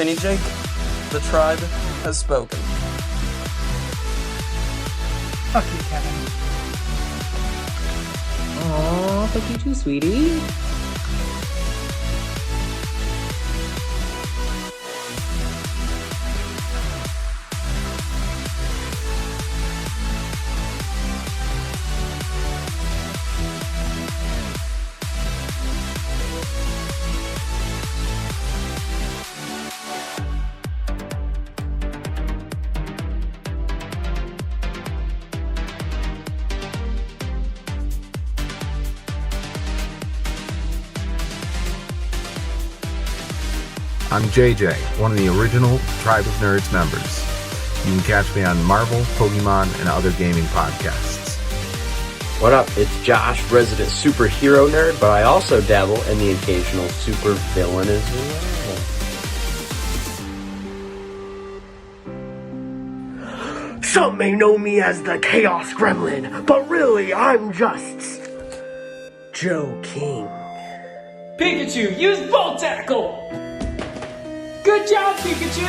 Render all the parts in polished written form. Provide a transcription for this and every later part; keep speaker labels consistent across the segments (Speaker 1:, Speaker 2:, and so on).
Speaker 1: Penny Jake, the tribe has spoken.
Speaker 2: Fuck you, Kevin.
Speaker 3: Aw, fuck you too, sweetie.
Speaker 4: I'm JJ, one of the original Tribe of Nerds members. You can catch me on Marvel, Pokemon, and other gaming podcasts.
Speaker 5: What up? It's Josh, resident superhero nerd, but I also dabble in the occasional super villain as well.
Speaker 6: Some may know me as the Chaos Gremlin, but really I'm just Joe King.
Speaker 7: Pikachu, use Volt Tackle! Good job, Pikachu!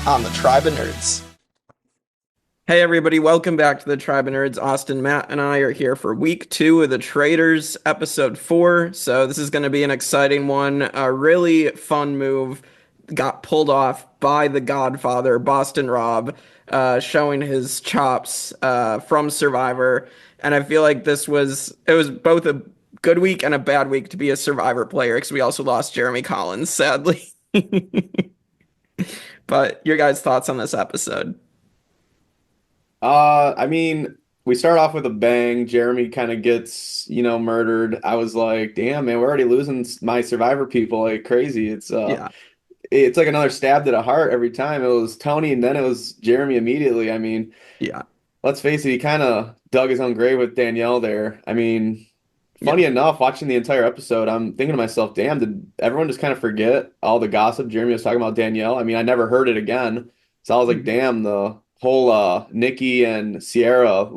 Speaker 1: On the Tribe of Nerds. Hey everybody, welcome back to the Tribe of Nerds. Austin, Matt, and I are here for week 2 of the Traitors, episode 4. So this is going to be an exciting one. A really fun move got pulled off by the Godfather, Boston Rob, showing his chops from Survivor. And I feel like it was both a good week and a bad week to be a Survivor player because we also lost Jeremy Collins, sadly. But your guys' thoughts on this episode?
Speaker 8: I mean, we start off with a bang. Jeremy kind of gets, murdered. I was like, damn, man, we're already losing my Survivor people like crazy. It's like another stab to the heart every time. It was Tony and then it was Jeremy immediately. I mean,
Speaker 1: yeah.
Speaker 8: Let's face it, he kind of dug his own grave with Danielle there. I mean, funny enough, watching the entire episode, I'm thinking to myself, damn, did everyone just kind of forget all the gossip Jeremy was talking about Danielle? I mean, I never heard it again. So I was like, damn, the whole Nikki and Sierra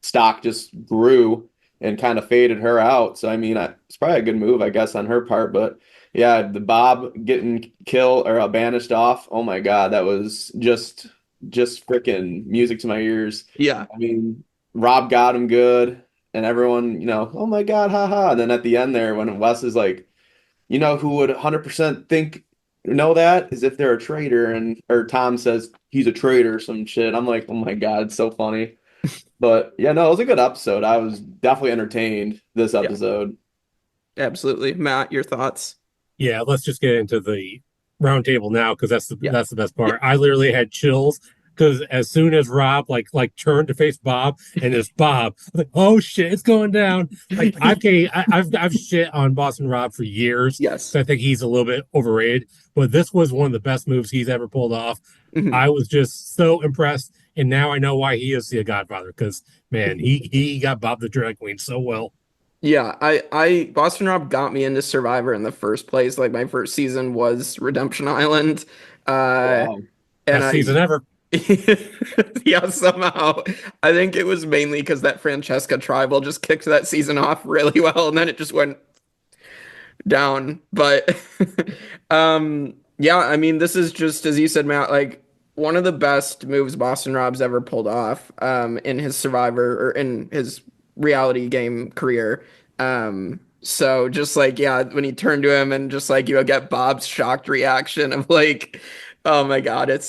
Speaker 8: stock just grew and kind of faded her out. So I mean, it's probably a good move, I guess, on her part. But yeah, the Bob getting killed or banished off. Oh my God, that was just freaking music to my ears.
Speaker 1: Yeah.
Speaker 8: I mean, Rob got him good, and everyone, oh my God, haha. And then at the end there, when Wes is like, who would 100% know that is if they're a traitor, or Tom says he's a traitor or some shit. I'm like, oh my God, it's so funny. But yeah, no, it was a good episode. I was definitely entertained this episode.
Speaker 1: Yeah. Absolutely. Matt, your thoughts?
Speaker 9: Yeah, let's just get into the round table now because that's the best part. Yeah. I literally had chills because as soon as Rob like turned to face Bob and it's Bob, I'm like, oh shit, it's going down. Like I've shit on Boston Rob for years.
Speaker 1: Yes,
Speaker 9: so I think he's a little bit overrated, but this was one of the best moves he's ever pulled off. Mm-hmm. I was just so impressed, and now I know why he is the Godfather because man, he got Bob the Drag Queen so well.
Speaker 1: Yeah, I Boston Rob got me into Survivor in the first place. Like my first season was Redemption Island.
Speaker 9: Wow. Best season ever.
Speaker 1: Yeah, somehow. I think it was mainly because that Francesca tribal just kicked that season off really well, and then it just went down. But yeah, I mean, this is just, as you said, Matt, like one of the best moves Boston Rob's ever pulled off in his Survivor or in his reality game career. So just like, yeah, when he turned to him and just like, get Bob's shocked reaction of like, oh my God, it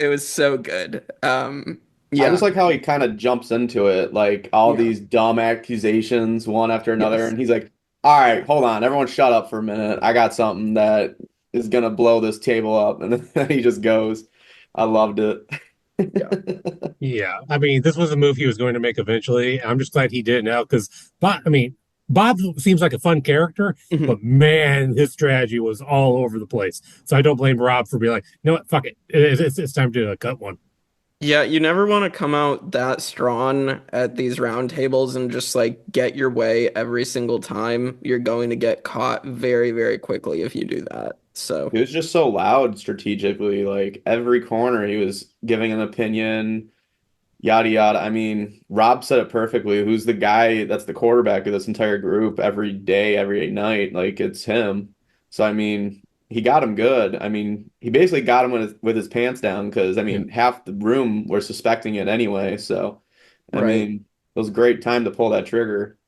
Speaker 1: was so good. Yeah.
Speaker 8: I just like how he kind of jumps into it, like all these dumb accusations one after another. Yes. And he's like, all right, hold on, everyone shut up for a minute. I got something that is going to blow this table up. And then he just goes. I loved it.
Speaker 9: Yeah. I mean, this was a move he was going to make eventually. I'm just glad he did it now because, Bob seems like a fun character, mm-hmm. but man, his strategy was all over the place. So I don't blame Rob for being like, you know what, fuck it. It's time to cut one.
Speaker 1: Yeah, you never want to come out that strong at these round tables and just like get your way every single time. You're going to get caught very, very quickly if you do that. So
Speaker 8: he was just so loud strategically, like every corner he was giving an opinion. yada yada. I mean, Rob said it perfectly. Who's the guy that's the quarterback of this entire group every day, every night? Like it's him. So I mean, he got him good. I mean, he basically got him with his pants down because I
Speaker 9: Yeah.
Speaker 8: mean, half the room were suspecting it anyway. So I
Speaker 1: Right.
Speaker 8: mean, it was a great time to pull that trigger.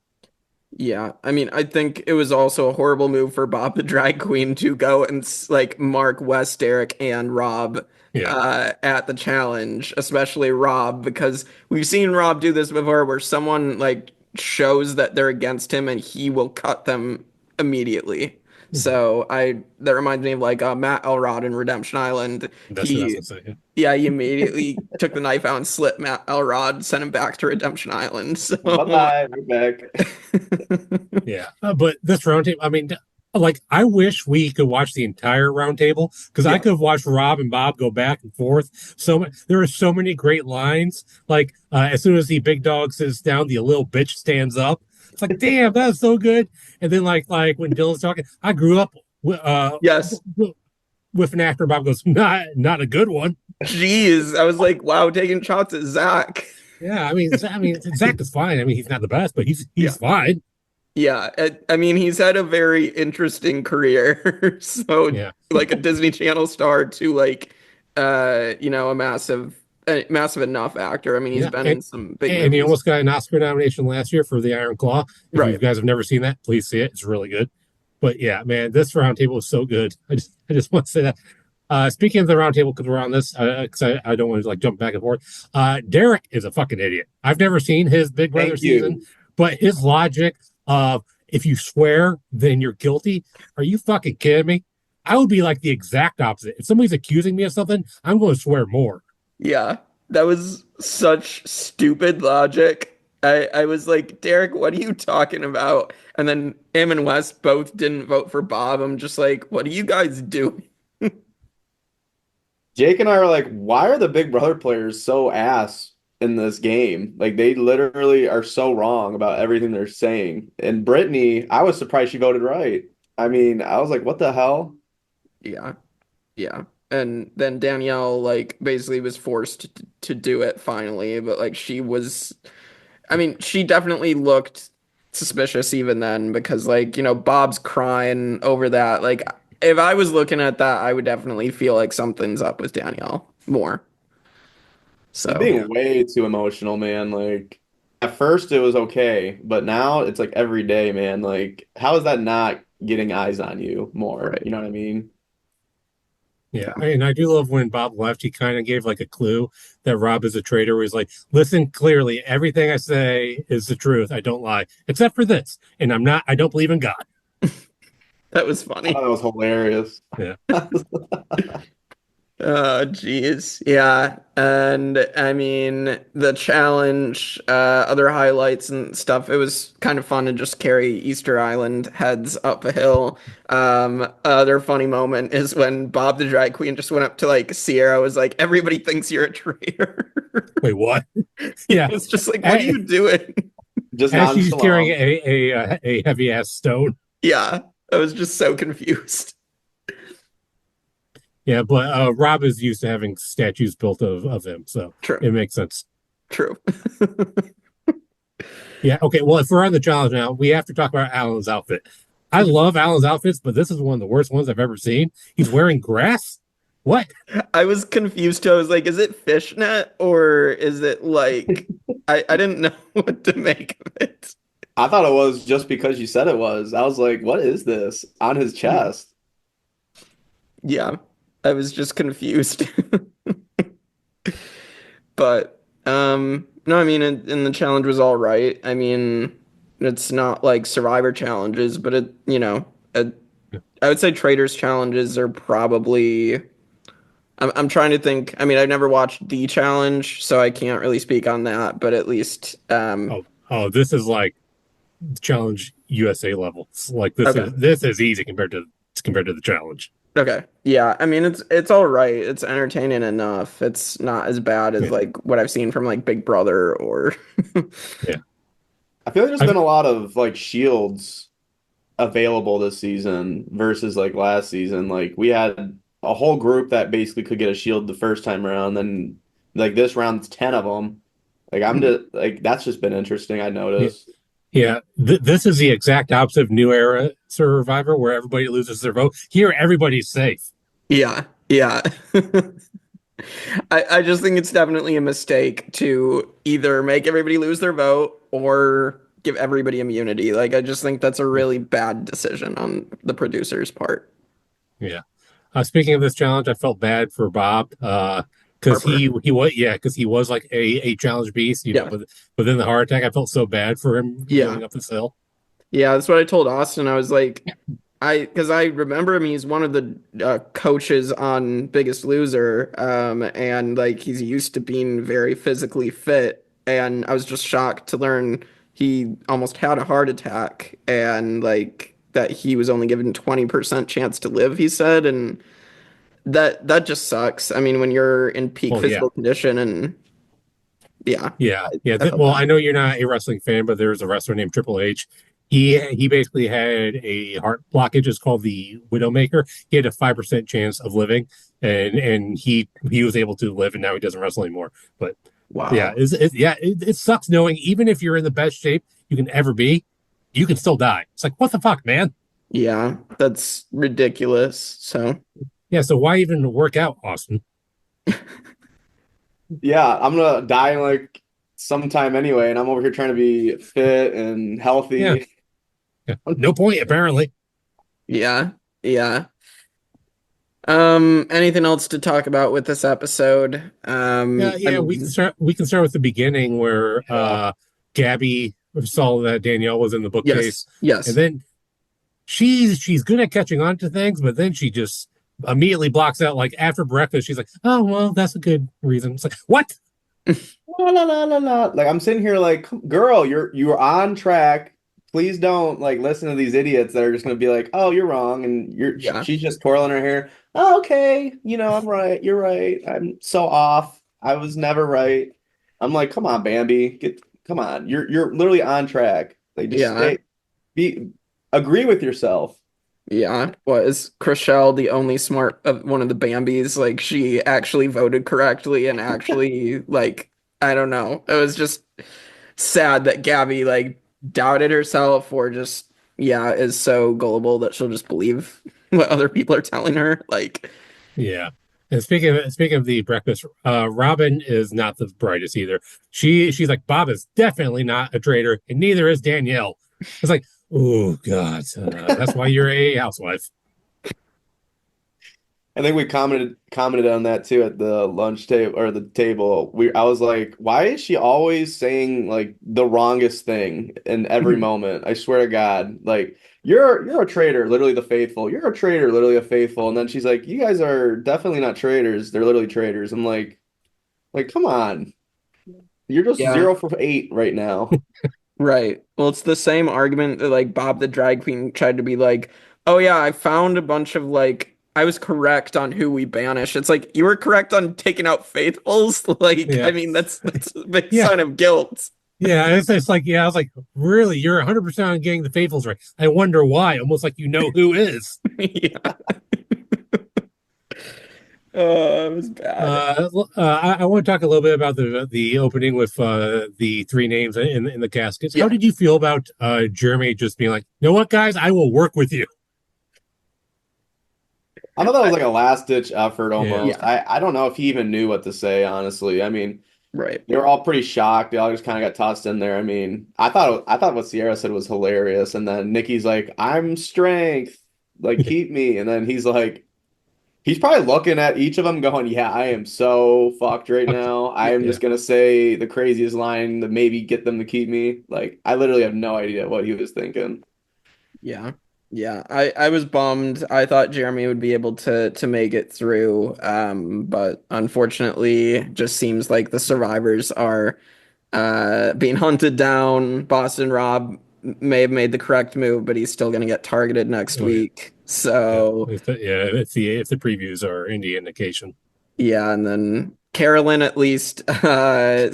Speaker 1: Yeah, I mean, I think it was also a horrible move for Bob the drag queen to go and like mark Wes, Derek, and Rob
Speaker 9: Yeah.
Speaker 1: at the challenge, especially Rob, because we've seen Rob do this before, where someone like shows that they're against him and he will cut them immediately.
Speaker 9: Mhm.
Speaker 1: So I that reminds me of like Matt Elrod in Redemption Island.
Speaker 9: That's what I was
Speaker 1: He
Speaker 9: gonna say.
Speaker 1: Yeah, he immediately took the knife out and slit Matt Elrod, sent him back to Redemption Island. So
Speaker 8: Bye bye, we're back.
Speaker 9: Yeah, but this roundtable, I mean, like, I wish we could watch the entire roundtable because I
Speaker 8: Yeah,
Speaker 9: could have watched Rob and Bob go back and forth. There are so many great lines. Like, as soon as the big dog sits down, the little bitch stands up. It's like, damn, that's so good. And then, like when Dylan's talking, I grew up
Speaker 1: yes.
Speaker 9: with an actor. Bob goes, not a good one.
Speaker 1: Jeez, I was like, wow, taking shots at Zach.
Speaker 9: Yeah, I mean, Zach is fine. I mean, he's not the best, but he's
Speaker 1: Yeah.
Speaker 9: he's fine.
Speaker 1: Yeah. I mean, he's had a very interesting career. So,
Speaker 9: Yeah.
Speaker 1: like a Disney Channel star to like, a massive enough actor. I mean, he's
Speaker 9: Yeah,
Speaker 1: been in some big
Speaker 9: and he
Speaker 1: movies.
Speaker 9: almost got an Oscar nomination last year for The Iron Claw. If you
Speaker 1: Right.
Speaker 9: guys have never seen that, please see it. It's really good. But yeah, man, this roundtable is so good. I just want to say that. Speaking of the roundtable, because we're on this, because I don't want to like jump back and forth. Derek is a fucking idiot. I've never seen his Big Brother
Speaker 8: thank
Speaker 9: season,
Speaker 8: you.
Speaker 9: but his logic of if you swear, then you're guilty. Are you fucking kidding me? I would be like the exact opposite. If somebody's accusing me of something, I'm going to swear more.
Speaker 1: Yeah. That was such stupid logic. I was like, Derek, what are you talking about? And then him and Wes both didn't vote for Bob. I'm just like, what are you guys doing?
Speaker 8: Jake and I were like, why are the Big Brother players so ass in this game? Like they literally are so wrong about everything they're saying. And Brittany, I was surprised she voted right. I mean, I was like, what the hell?
Speaker 1: Yeah. Yeah. And then Danielle like basically was forced to do it finally, but like I mean, she definitely looked suspicious even then because like, Bob's crying over that. Like if I was looking at that, I would definitely feel like something's up with Danielle more.
Speaker 8: She's
Speaker 1: So,
Speaker 8: being way too emotional, man. Like at first it was okay, but now it's like every day, man. Like how is that not getting eyes on you more?
Speaker 1: right.
Speaker 8: You know what I mean?
Speaker 9: Yeah, and I do love when Bob left, he kind of gave like a clue that Rob is a traitor, where he's like, listen clearly, everything I say is the truth. I don't lie, except for this. And I don't believe in God.
Speaker 1: That was
Speaker 8: I thought
Speaker 1: funny.
Speaker 8: that was hilarious.
Speaker 9: Yeah.
Speaker 1: Oh, geez. Yeah. And I mean, the challenge, other highlights and stuff, it was kind of fun to just carry Easter Island heads up a hill. Other funny moment is when Bob the drag queen just went up to like Sierra, was like, everybody thinks you're a traitor.
Speaker 9: Wait, what?
Speaker 1: Yeah.
Speaker 9: Yeah.
Speaker 1: It's just like, what are you doing?
Speaker 8: Just
Speaker 9: As she's carrying
Speaker 8: nonchalant.
Speaker 9: a heavy ass stone.
Speaker 1: Yeah. I was just so confused.
Speaker 9: Yeah, but Rob is used to having statues built of him, so
Speaker 1: True.
Speaker 9: it makes sense.
Speaker 1: True.
Speaker 9: Yeah, okay. Well, if we're on the challenge now, we have to talk about Alan's outfit. I love Alan's outfits, but this is one of the worst ones I've ever seen. He's wearing grass. What?
Speaker 1: I was confused too. I was like, is it fishnet or is it like I didn't know what to make of it.
Speaker 8: I thought it was just because you said it was. I was like, what is this on his chest?
Speaker 1: Yeah. I was just confused. But no, I mean and the challenge was all right. I mean, it's not like Survivor challenges, but I would say Traitors challenges are probably I'm trying to think. I mean, I've never watched the challenge, so I can't really speak on that, but at least
Speaker 9: Oh, this is like challenge USA levels. Like
Speaker 1: okay.
Speaker 9: this is easy compared to the challenge.
Speaker 1: Okay. Yeah, I mean it's all right. It's entertaining enough. It's not as bad as
Speaker 9: Yeah.
Speaker 1: like what I've seen from like Big Brother or
Speaker 9: Yeah.
Speaker 8: I feel like there's
Speaker 9: I,
Speaker 8: been a lot of like shields available this season versus like last season. Like we had a whole group that basically could get a shield the first time around, then like this round it's 10 of them. Like I'm just like that's just been interesting. I
Speaker 9: Yeah,
Speaker 8: noticed.
Speaker 9: yeah. This is the exact opposite of New Era Survivor, where everybody loses their vote. Here, everybody's safe.
Speaker 1: Yeah, yeah. I just think it's definitely a mistake to either make everybody lose their vote or give everybody immunity. Like, I just think that's a
Speaker 9: Yeah,
Speaker 1: really bad decision on the producer's part.
Speaker 9: yeah. Speaking of this challenge, I felt bad for Bob because
Speaker 1: Harper.
Speaker 9: he was like a challenge beast,
Speaker 1: Yeah.
Speaker 9: but then the heart attack, I felt so bad for him
Speaker 1: Yeah.
Speaker 9: going up this hill.
Speaker 1: Yeah, that's what I told Austin. I was like, because I remember him, he's one of the coaches on Biggest Loser, and like he's used to being very physically fit, and I was just shocked to learn he almost had a heart attack, and like that he was only given 20% chance to live, he said, and that just sucks. I mean, when you're in peak
Speaker 9: Well, yeah.
Speaker 1: physical condition, and yeah,
Speaker 9: Yeah, yeah.
Speaker 1: I felt
Speaker 9: Well,
Speaker 1: bad.
Speaker 9: I know you're not a wrestling fan, but there's a wrestler named Triple H. He basically had a heart blockage. It's called the Widowmaker. He had a 5% chance of living, and he was able to live, and now he doesn't wrestle anymore. But yeah,
Speaker 1: Wow.
Speaker 9: it sucks knowing even if you're in the best shape you can ever be, you can still die. It's like what the fuck, man.
Speaker 1: Yeah, that's ridiculous. So.
Speaker 9: Yeah, so why even work out, Austin?
Speaker 8: Yeah, I'm gonna die in like sometime anyway, and I'm over here trying to be fit and
Speaker 9: Yeah,
Speaker 8: healthy.
Speaker 9: yeah. No point apparently.
Speaker 1: Yeah, yeah. Anything else to talk about with this episode?
Speaker 9: Yeah,
Speaker 1: I
Speaker 9: yeah,
Speaker 1: mean,
Speaker 9: we can start with the beginning where
Speaker 8: Yeah.
Speaker 9: Gabby saw that Danielle was in the bookcase,
Speaker 1: yes,
Speaker 9: and
Speaker 1: yes.
Speaker 9: then she's good at catching on to things, but then she just immediately blocks out like after breakfast, she's like, "Oh, well, that's a good reason." It's like, "What?"
Speaker 8: La, la, la, la, la. Like I'm sitting here like, girl, you're on track. Please don't like listen to these idiots that are just gonna be like, oh, you're wrong, and
Speaker 1: Yeah,
Speaker 8: she's just twirling her hair. Oh, okay, I'm right. You're right. I'm so off. I was never right. I'm like, come on, Bambi, come on. You're literally on track. Like just
Speaker 1: yeah,
Speaker 8: be agree with yourself.
Speaker 1: yeah. Was Chriselle the only smart of one of the Bambis? Like she actually voted correctly and actually like I don't know. It was just sad that Gabby like doubted herself or just yeah, is so gullible that she'll just believe what other people are telling her. Like
Speaker 9: Yeah. And speaking of the breakfast, Robin is not the brightest either. She's like, Bob is definitely not a traitor, and neither is Danielle. It's like, oh God, that's why you're a housewife.
Speaker 8: I think we commented on that too at the lunch table or the table. I was like, why is she always saying like the wrongest thing in every moment? I swear to God, like you're a traitor, literally the faithful. You're a traitor, literally a faithful. And then she's like, you guys are definitely not traitors. They're literally traitors. I'm like, come on, you're just
Speaker 1: yeah.
Speaker 8: 0 for 8 right now.
Speaker 1: Right. Well, it's the same argument that like Bob the drag queen tried to be like, "Oh yeah, I found a bunch of like I was correct on who we banish." It's like you were correct on taking out faithfuls. Like,
Speaker 9: Yeah,
Speaker 1: I mean, that's a big
Speaker 9: yeah,
Speaker 1: sign of guilt.
Speaker 9: yeah. It's like, yeah, I was like, really, you're 100% on getting the faithfuls right. I wonder why. Almost like you know who is.
Speaker 1: Yeah. Oh, it was bad.
Speaker 9: I want to talk a little bit about the opening with the three names in the caskets. How
Speaker 1: Yeah.
Speaker 9: did you feel about Jeremy just being like, you know what, guys, I will work with you?
Speaker 8: I thought that was like a last ditch effort
Speaker 9: Yeah,
Speaker 8: almost.
Speaker 1: Yeah.
Speaker 8: I don't know if he even knew what to say, honestly. I mean.
Speaker 1: Right.
Speaker 8: They were all pretty shocked. They all just kind of got tossed in there. I mean, I thought what Sierra said was hilarious. And then Nikki's like, "I'm strength, like keep me." And then he's probably looking at each of them, going, "Yeah, I am so fucked right now. I am
Speaker 9: yeah,
Speaker 8: just gonna say the craziest line to maybe get them to keep me." Like, I literally have no idea what he was thinking.
Speaker 1: Yeah. Yeah. I was bummed. I thought Jeremy would be able to make it through. But unfortunately, it just seems like the survivors are being hunted down. Boston Rob may have made the correct move, but he's still gonna get targeted next
Speaker 9: oh yeah,
Speaker 1: week.
Speaker 9: yeah.
Speaker 1: So
Speaker 9: If the previews are any indication.
Speaker 1: yeah, and then Carolyn at least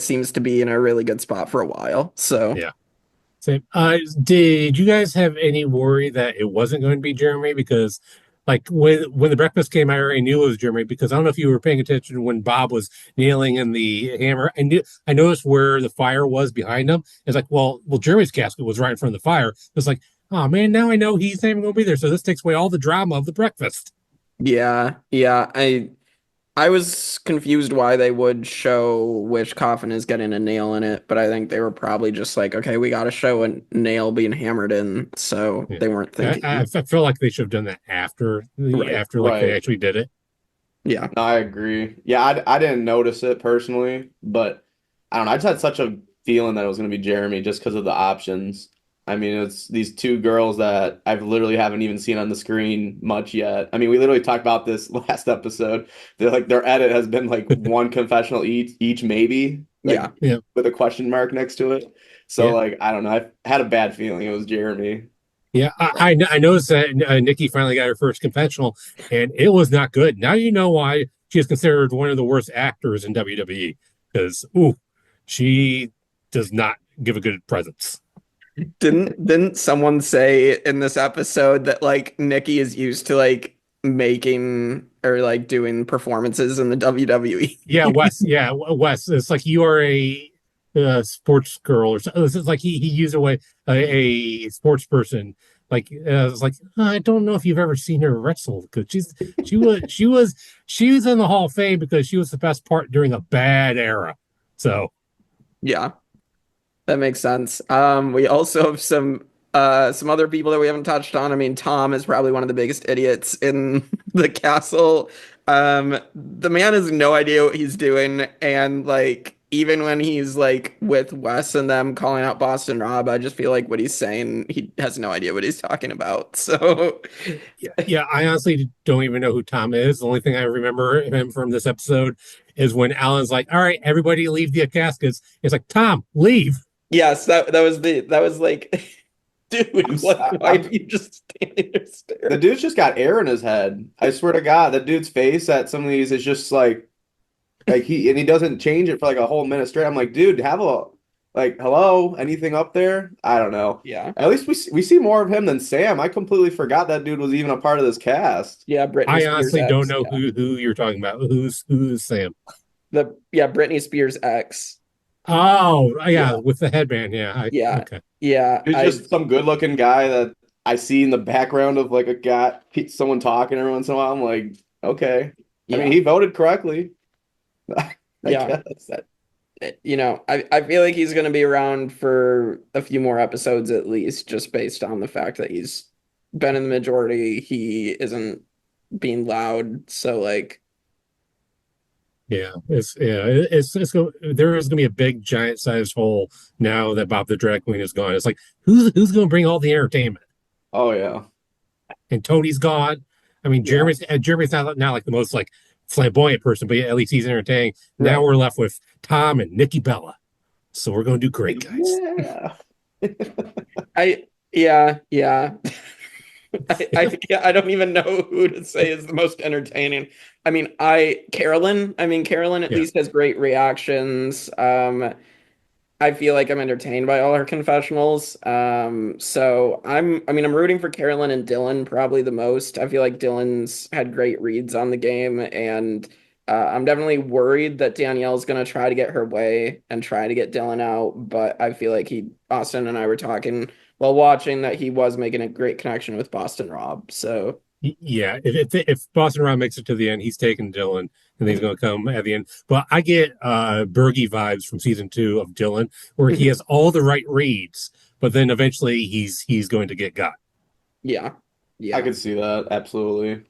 Speaker 1: seems to be in a really good spot for a while. So
Speaker 9: Yeah. Same. Did you guys have any worry that it wasn't going to be Jeremy? Because like when the breakfast came, I already knew it was Jeremy because I don't know if you were paying attention when Bob was nailing in the hammer. I noticed where the fire was behind him. It's like, well, Jeremy's casket was right in front of the fire. It's like, oh man, now I know he's not even going to be there. So this takes away all the drama of the breakfast.
Speaker 1: Yeah, yeah. I was confused why they would show which coffin is getting a nail in it, but I think they were probably just like, okay, we got to show a nail being hammered in, so
Speaker 9: Yeah.
Speaker 1: they weren't thinking.
Speaker 9: I feel like they should have done that after
Speaker 1: Right,
Speaker 9: after like they
Speaker 8: right.
Speaker 9: actually did it.
Speaker 1: Yeah,
Speaker 8: No, I agree. Yeah, I didn't notice it personally, but I don't know. I just had such a feeling that it was going to be Jeremy just because of the options. I mean, it's these two girls that I've literally haven't even seen on the screen much yet. I mean, we literally talked about this last episode. They're like their edit has been like one confessional each maybe, like
Speaker 1: yeah,
Speaker 9: Yeah.
Speaker 8: with a question mark next to it. So
Speaker 9: Yeah.
Speaker 8: like I don't know. I had a bad feeling it was Jeremy.
Speaker 9: Yeah, I noticed that Nikki finally got her first confessional, and it was not good. Now you know why she is considered one of the worst actors in WWE because she does not give a good presence.
Speaker 1: Didn't someone say in this episode that like Nikki is used to like making or like doing performances in the WWE?
Speaker 9: Yeah, Wes. Yeah, Wes. It's like you are a sports girl or something. It's like he used a sports person. Like it's like I don't know if you've ever seen her wrestle because she was in the Hall of Fame because she was the best part during a bad era. So
Speaker 1: Yeah, that makes sense. We also have some other people that we haven't touched on. I mean, Tom is probably one of the biggest idiots in the castle. The man has no idea what he's doing, and like even when he's like with Wes and them calling out Boston Rob, I just feel like what he's saying, he has no idea what he's talking about. So
Speaker 9: yeah, I honestly don't even know who Tom is. The only thing I remember him from this episode is when Alan's like, "All right, everybody leave the caskets." It's like, "Tom, leave."
Speaker 1: yes, that was like, dude, why do you just standing there
Speaker 8: The
Speaker 1: staring?
Speaker 8: dude's just got air in his head. I swear to God, the dude's face at some of these is just like he doesn't change it for like a whole minute straight. I'm like, dude, have a like hello, anything up there? I don't know.
Speaker 1: Yeah,
Speaker 8: At least we see more of him than Sam. I completely forgot that dude was even a part of this cast.
Speaker 1: yeah, Britney
Speaker 9: I
Speaker 1: Spears
Speaker 9: honestly don't
Speaker 1: ex.
Speaker 9: know
Speaker 1: Yeah,
Speaker 9: who you're talking about. Who's Sam?
Speaker 1: Britney Spears ex.
Speaker 9: Oh, yeah,
Speaker 1: Yeah,
Speaker 9: with the headband. Yeah,
Speaker 1: yeah,
Speaker 9: okay.
Speaker 1: yeah.
Speaker 8: He's just some good looking guy that I see in the background of like a guy, someone talking every once in a while. I'm like, okay. I
Speaker 1: Yeah,
Speaker 8: mean, he voted correctly. I
Speaker 1: yeah.
Speaker 8: guess.
Speaker 1: I feel like he's going to be around for a few more episodes at least, just based on the fact that he's been in the majority. He isn't being loud, so like,
Speaker 9: There is gonna be a big giant sized hole now that Bob the Drag Queen is gone. It's like who's gonna bring all the entertainment?
Speaker 8: Oh yeah.
Speaker 9: And Tony's gone. I mean,
Speaker 1: yeah,
Speaker 9: Jeremy's not like the most like flamboyant person, but at least he's entertaining.
Speaker 1: right.
Speaker 9: Now we're left with Tom and Nikki Bella. So we're gonna do great, guys.
Speaker 8: Yeah.
Speaker 1: Yeah. I don't even know who to say is the most entertaining. Carolyn at
Speaker 9: Yeah.
Speaker 1: least has great reactions. I feel like I'm entertained by all her confessionals. So I'm rooting for Carolyn and Dylan probably the most. I feel like Dylan's had great reads on the game, and I'm definitely worried that Danielle's gonna try to get her way and try to get Dylan out. But I feel like Austin and I were talking while watching that he was making a great connection with Boston Rob. So
Speaker 9: Yeah, if Boston Rob makes it to the end, he's taking Dylan, and he's going to come at the end. But I get Bergie vibes from season 2 of Dylan, where he has all the right reads, but then eventually he's going to get got.
Speaker 1: yeah, yeah.
Speaker 8: I could see that absolutely.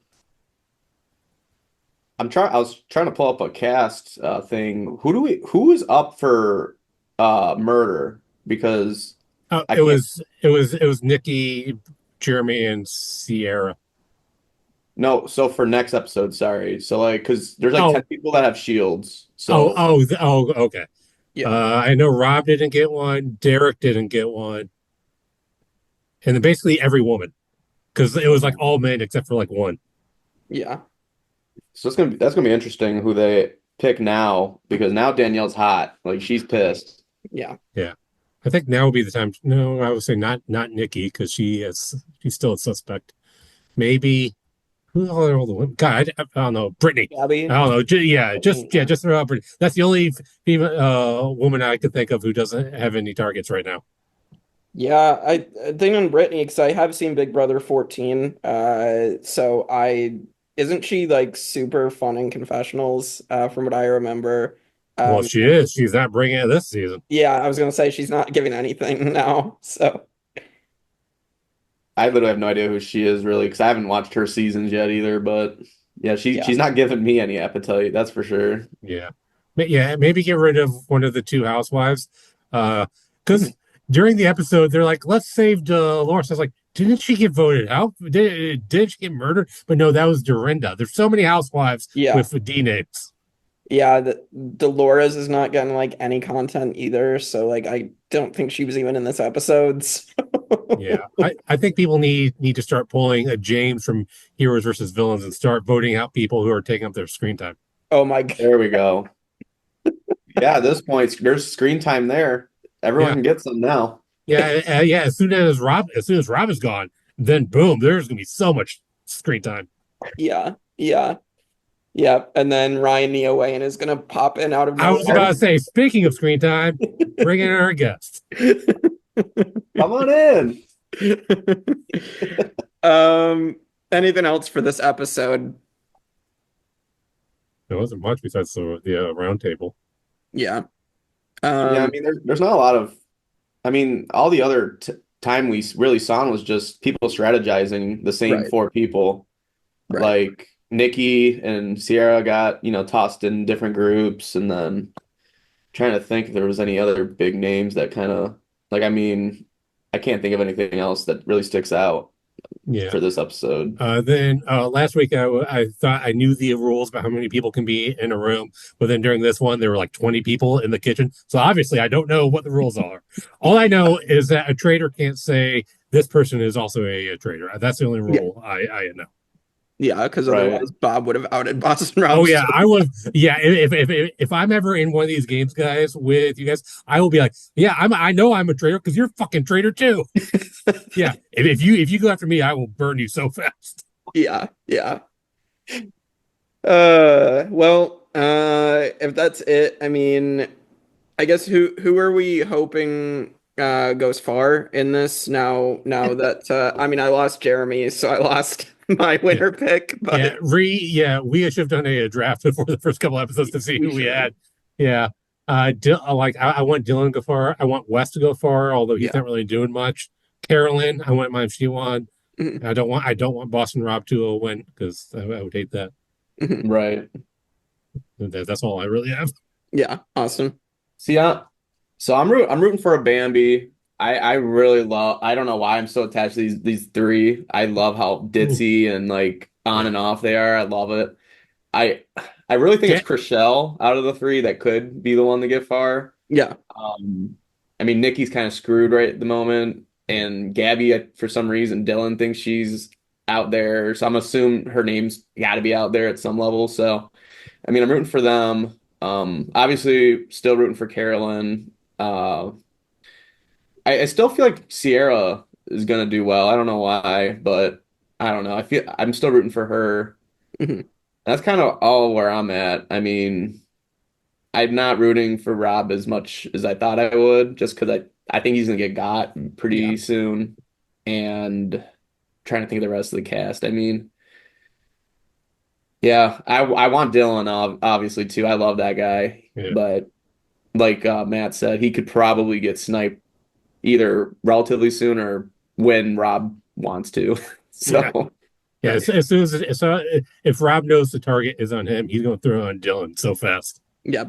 Speaker 8: I was trying to pull up a cast thing. Who is up for murder? Because I can't.
Speaker 9: It was Nikki, Jeremy, and Sierra.
Speaker 8: No, so for next episode, sorry. So like, because there's like
Speaker 9: Oh.
Speaker 8: 10 people that have shields. So
Speaker 9: Okay.
Speaker 1: Yeah.
Speaker 9: I know Rob didn't get one, Derek didn't get one, and then basically every woman, because it was like all men except for like one.
Speaker 1: Yeah.
Speaker 8: so that's gonna be interesting who they pick now because now Danielle's hot. Like she's pissed.
Speaker 1: Yeah.
Speaker 9: Yeah. I think now would be the time. No, I would say not Nikki because she's still a suspect. Maybe Who are all the women? God, I don't know. Brittany.
Speaker 1: Gabby.
Speaker 9: I don't know.
Speaker 1: Yeah.
Speaker 9: Just throw out Brittany. That's the only female woman I could think of who doesn't have any targets right now.
Speaker 1: Yeah, I think on Brittany because I have seen Big Brother 14. So I isn't she like super fun in confessionals? From what I remember.
Speaker 9: Well,
Speaker 1: Um,
Speaker 9: she is. She's not bringing it this season.
Speaker 1: yeah, I was gonna say she's not giving anything now. So
Speaker 8: I literally have no idea who she is really because I haven't watched her seasons yet either. But yeah,
Speaker 1: yeah.
Speaker 8: she's not giving me any appetite, that's for sure.
Speaker 9: Yeah. Yeah, maybe get rid of one of the two housewives. Because during the episode, they're like, let's save Dolores. I was like, didn't she get voted out? Did she get murdered? But no, that was Dorinda. There's so many housewives
Speaker 1: Yeah.
Speaker 9: with D names.
Speaker 1: Yeah, Dolores is not getting like any content either, so like I don't think she was even in this episode.
Speaker 9: Yeah, I think people need to start pulling a James from Heroes versus Villains and start voting out people who are taking up their screen time.
Speaker 1: Oh my God.
Speaker 8: There we go. Yeah, at this point, there's screen time there. Everyone gets them now.
Speaker 9: Yeah, yeah. As soon as Rob is gone, then boom, there's gonna be so much screen time.
Speaker 1: Yeah, yeah. Yeah, and then Ryan Neowayan is gonna pop in out of
Speaker 9: I was about to say, speaking of screen time, bring in our guest.
Speaker 8: Come on in.
Speaker 1: Anything else for this episode?
Speaker 9: There wasn't much besides the round table.
Speaker 1: Yeah.
Speaker 8: Yeah, I mean, there's not a lot of. I mean, all the other time we really saw was just people strategizing the same
Speaker 1: Right.
Speaker 8: four people.
Speaker 1: Right.
Speaker 8: Like Nikki and Sierra got, tossed in different groups, and then trying to think if there was any other big names that kind of I mean, I can't think of anything else that really sticks out for this episode.
Speaker 9: Then last week I thought I knew the rules about how many people can be in a room, but then during this one there were like 20 people in the kitchen. So obviously I don't know what the rules are. All I know is that a traitor can't say this person is also a traitor. That's the only rule I know.
Speaker 1: Yeah, because otherwise Bob would have outed Boston Rob.
Speaker 9: Oh yeah, I was. Yeah, if I'm ever in one of these games, guys, with you guys, I will be like, yeah, I know I'm a traitor because you're a fucking traitor too. Yeah, if you go after me, I will burn you so fast.
Speaker 1: Yeah. Well, if that's it, I mean, I guess who are we hoping goes far in this now that I mean I lost Jeremy, so I lost my winner pick, but
Speaker 9: we should have done a draft before the first couple episodes to see who we had. Yeah. I want Dylan to go far. I want Wes to go far, although he's not really doing much. Carolyn, I want mine if she won. I don't want Boston Rob to win because I would hate that.
Speaker 8: Right.
Speaker 9: That's all I really have.
Speaker 1: Yeah, awesome.
Speaker 8: So yeah, so I'm rooting for a Bambi. I really love. I don't know why I'm so attached to these three. I love how ditzy and on and off they are. I love it. I really think it's Chriselle out of the three that could be the one to get far.
Speaker 1: Yeah.
Speaker 8: I mean, Nikki's kind of screwed right at the moment, and Gabby, for some reason, Dylan thinks she's out there. So I'm assuming her name's got to be out there at some level. So, I mean, I'm rooting for them. Obviously, still rooting for Carolyn. I still feel like Sierra is gonna do well. I don't know why, but I don't know. I'm still rooting for her. That's kind of all where I'm at. I mean, I'm not rooting for Rob as much as I thought I would, just because I think he's gonna get got pretty soon. And trying to think of the rest of the cast. I mean, yeah, I want Dylan obviously too. I love that guy, but like Matt said, he could probably get sniped either relatively soon or when Rob wants to. So
Speaker 9: as soon as if Rob knows the target is on him, he's going to throw on Dylan so fast.
Speaker 1: Yeah.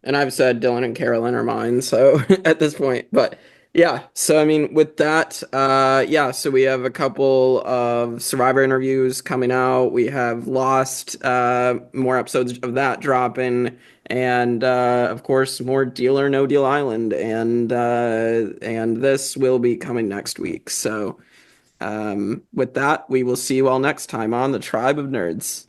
Speaker 1: And I've said Dylan and Carolyn are mine, so at this point, but yeah. So I mean, with that, so we have a couple of Survivor interviews coming out. We have Lost, more episodes of that dropping. And of course, more Deal or No Deal Island, and this will be coming next week. So, with that, we will see you all next time on the Tribe of Nerds.